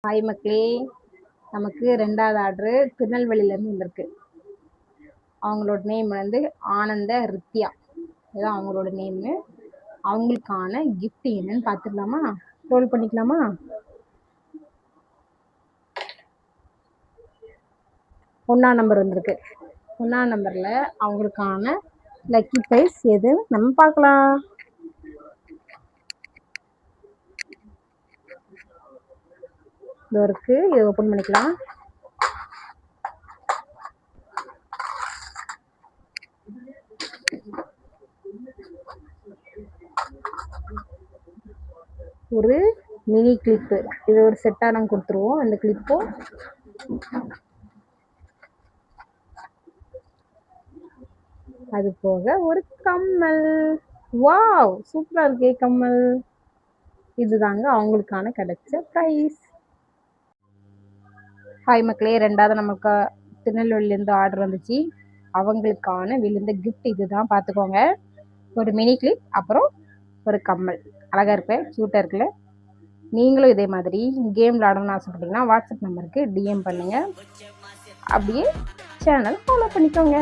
Hi மக்களே, நமக்கு 2வது ஆர்டரு திருநெல்வேலியிலேருந்து வந்திருக்கு. அவங்களோட நேம் ஆனந்த ரித்யா, இதுதான் அவங்களோட நேமு. அவங்களுக்கான கிஃப்ட் என்னன்னு பார்த்துக்கலாமா? ரோல் பண்ணிக்கலாமா? 1ஆம் நம்பர் வந்திருக்கு. 1ஆம் நம்பரில் அவங்களுக்கான லக்கி ப்ரைஸ் எது நம்ம பார்க்கலாம். இது இருக்கு, இதை ஓப்பன் பண்ணிக்கலாம். ஒரு மினி கிளிப்பு, இது ஒரு செட்டாக நாங்கள் கொடுத்துருவோம். அந்த கிளிப்பும் அது போக ஒரு கம்மல். வாவ், சூப்பராக இருக்கே கம்மல். இதுதாங்க அவங்களுக்கான கிடைச்ச ப்ரைஸ். ஹாய் மக்களே, 2வது நமக்கு திருநெல்வேலியிலேருந்து ஆர்டர் வந்துச்சு. அவங்களுக்கான விழுந்த கிஃப்ட் இதுதான், பார்த்துக்கோங்க. ஒரு மினி கிளிப், அப்புறம் ஒரு கம்மல். அழகாக இருப்பேன், க்யூட்டாக இருக்குல்ல? நீங்களும் இதே மாதிரி கேம் விளாடணும்னு ஆசைப்பட்டீங்கன்னா வாட்ஸ்அப் நம்பருக்கு டிஎம் பண்ணுங்கள். அப்படியே சேனல் ஃபாலோ பண்ணிக்கோங்க.